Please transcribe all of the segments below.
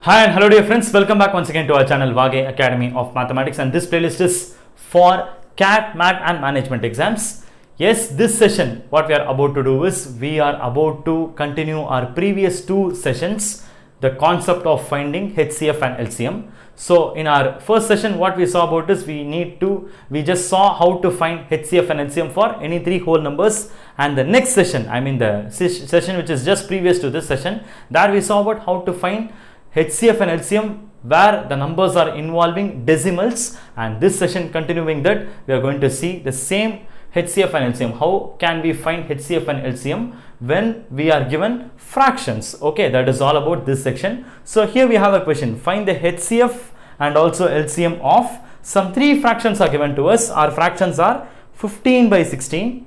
Hi and hello dear friends, welcome back once again to our channel Vage Academy of Mathematics, and this playlist is for CAT, MAT and management exams. Yes, this session what we are about to do is we are about to continue our previous two sessions, the concept of finding HCF and LCM. So in our first session what we saw about is we just saw how to find HCF and LCM for any three whole numbers, and the next session, I mean the session which is just previous to this session, there we saw about how to find HCF and LCM where the numbers are involving decimals, and this session continuing that we are going to see the same HCF and LCM. How can we find HCF and LCM when we are given fractions? Okay, that is all about this section. So here we have a question: find the HCF and also LCM of some three fractions are given to us. Our fractions are 15 by 16,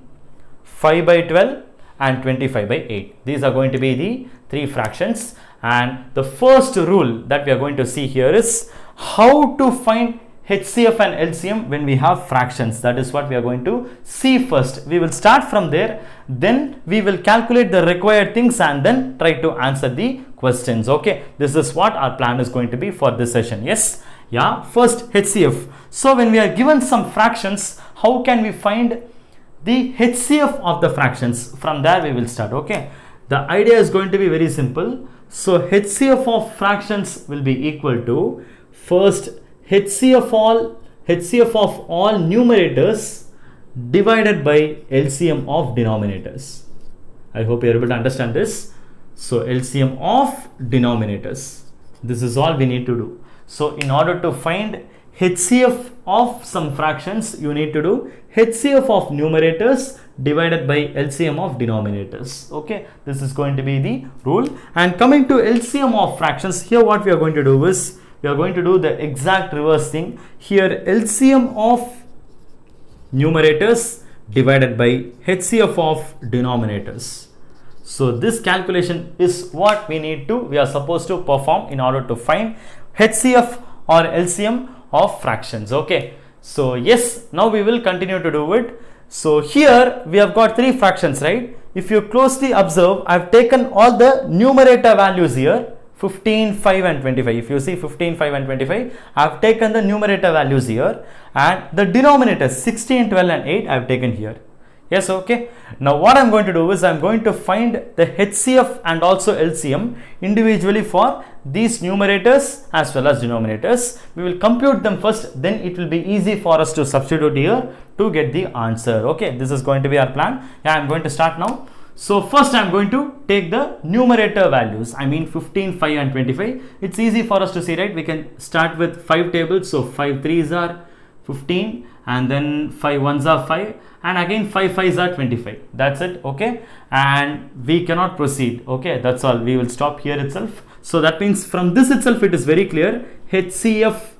5 by 12 and 25 by 8. These are going to be the three fractions. And the first rule that we are going to see here is how to find HCF and LCM when we have fractions. That is what we are going to see first. We will start from there, then we will calculate the required things and then try to answer the questions. Okay, this is what our plan is going to be for this session. Yes, yeah, first HCF. So when we are given some fractions, how can we find the HCF of the fractions? From there we will start. Okay, the idea is going to be very simple. So HCF of fractions will be equal to first HCF of all numerators divided by LCM of denominators. I hope you are able to understand this. So LCM of denominators. This is all we need to do. So in order to find HCF of some fractions, you need to do HCF of numerators divided by LCM of denominators. Okay, this is going to be the rule. And coming to LCM of fractions, here what we are going to do is we are going to do the exact reverse thing. Here LCM of numerators divided by HCF of denominators. So this calculation is what we are supposed to perform in order to find HCF or LCM of fractions. Okay, so yes, now we will continue to do it. So here we have got three fractions, right? If you closely observe, I have taken all the numerator values here, 15, 5 and 25. If you see 15, 5 and 25, I have taken the numerator values here, and the denominators 16, 12 and 8 I have taken here. Yes, okay. Now what I am going to do is I am going to find the HCF and also LCM individually for these numerators as well as denominators. We will compute them first, then it will be easy for us to substitute here to get the answer. Okay, this is going to be our plan. Yeah, I am going to start now. So first I am going to take the numerator values, I mean 15, 5 and 25. It's easy for us to see, right? We can start with 5 tables. So 5 3s are 15, and then 5 1s are 5, and again 5 5s are 25. That's it. Okay, and we cannot proceed. Okay, that's all. We will stop here itself. So that means from this itself it is very clear. HCF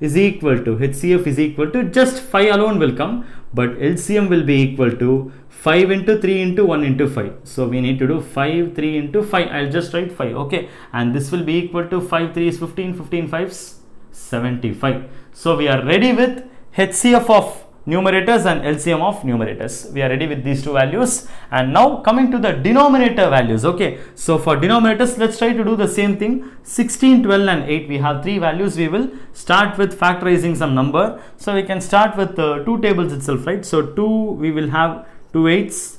is equal to just 5 alone will come, but LCM will be equal to 5 into 3 into 1 into 5. So we need to do 5 3 into 5. I'll just write 5. Okay, and this will be equal to 5 3 is 15, 15 5s 75. So we are ready with HCF of numerators and LCM of numerators. We are ready with these two values. And now coming to the denominator values. Okay, so for denominators, let's try to do the same thing. 16, 12 and 8, we have three values. We will start with factorizing some number. So we can start with two tables itself, right? So 2, we will have 2 8s,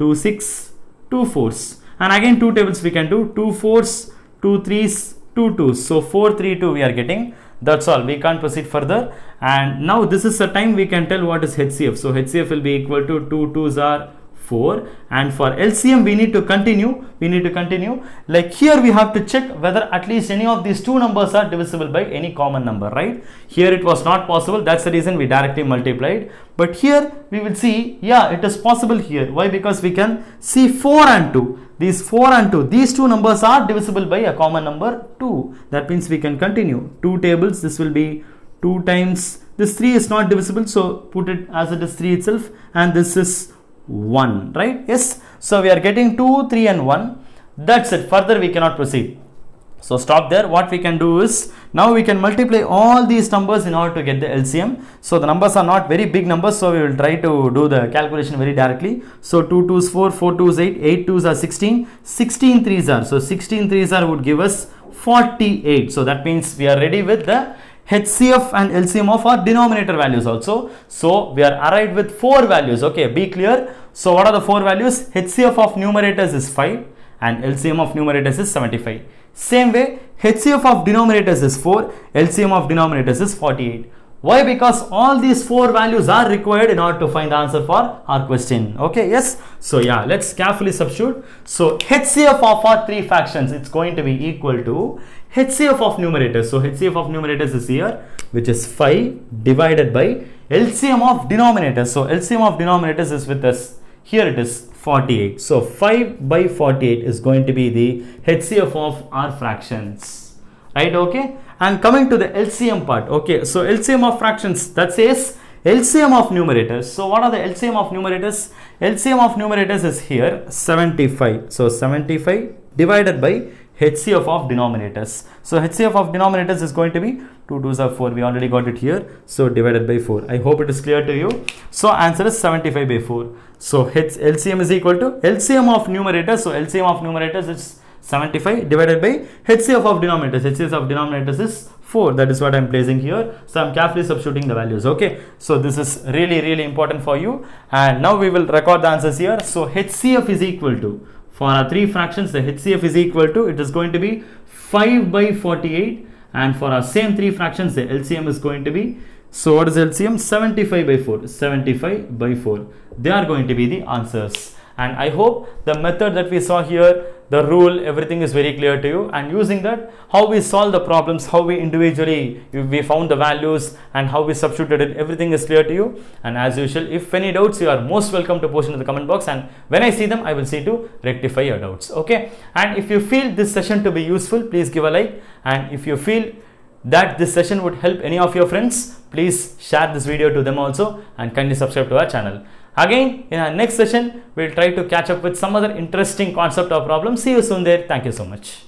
2 6, 2 4s, and again 2 tables we can do 2 4s, 2 3s, 2 2s. So 4 3 2 we are getting. That's all. We can't proceed further. And now this is the time we can tell what is HCF. So HCF will be equal to 2 2s are 4, and for LCM we need to continue. Like here we have to check whether at least any of these two numbers are divisible by any common number, right? Here it was not possible. That's the reason we directly multiplied. But here we will see, yeah, it is possible here. Why? Because we can see 4 and 2. These 4 and 2, these two numbers are divisible by a common number 2. That means we can continue. 2 tables, this will be 2 times, this 3 is not divisible, so put it as it is 3 itself, and this is 1, right? Yes, so we are getting 2, 3 and 1. That's it. Further we cannot proceed. So stop there. What we can do is now we can multiply all these numbers in order to get the LCM. So the numbers are not very big numbers, so we will try to do the calculation very directly. So 2 2s 4, 4 2s 8, 8 2s are 16, 16 3s are, so 16 3s are would give us 48. So that means we are ready with the HCF and LCM of our denominator values also. So we are arrived with 4 values. Okay, be clear. So what are the 4 values? HCF of numerators is 5 and LCM of numerators is 75. Same way, HCF of denominators is 4, LCM of denominators is 48. Why? Because all these 4 values are required in order to find the answer for our question. Okay, yes. So yeah, let's carefully substitute. So HCF of our 3 fractions, it's going to be equal to HCF of numerators. So HCF of numerators is here, which is 5 divided by LCM of denominators. So LCM of denominators is with us. Here it is 48. So 5 by 48 is going to be the HCF of our fractions. Right? Okay. And coming to the LCM part, okay, so LCM of fractions, that says LCM of numerators. So what are the LCM of numerators? LCM of numerators is here 75. So 75 divided by HCF of denominators. So HCF of denominators is going to be 2 2s are 4. We already got it here. So divided by 4. I hope it is clear to you. So answer is 75 by 4. So LCM is equal to LCM of numerators. So LCM of numerators is 75 divided by HCF of denominators. HCF of denominators is 4. That is what I am placing here. So I am carefully substituting the values. Okay. So this is really important for you. And now we will record the answers here. So HCF is equal to, for our 3 fractions, the HCF is equal to, it is going to be 5 by 48. And for our same 3 fractions, the LCM is going to be, so what is LCM? 75 by 4. 75 by 4. They are going to be the answers. And I hope the method that we saw here, the rule, everything is very clear to you. And using that, how we solve the problems, how we individually, we found the values and how we substituted it, everything is clear to you. And as usual, if any doubts, you are most welcome to post in the comment box. And when I see them, I will see to rectify your doubts. Okay. And if you feel this session to be useful, please give a like. And if you feel that this session would help any of your friends, please share this video to them also and kindly subscribe to our channel. Again, in our next session, we'll try to catch up with some other interesting concept or problem. See you soon there. Thank you so much.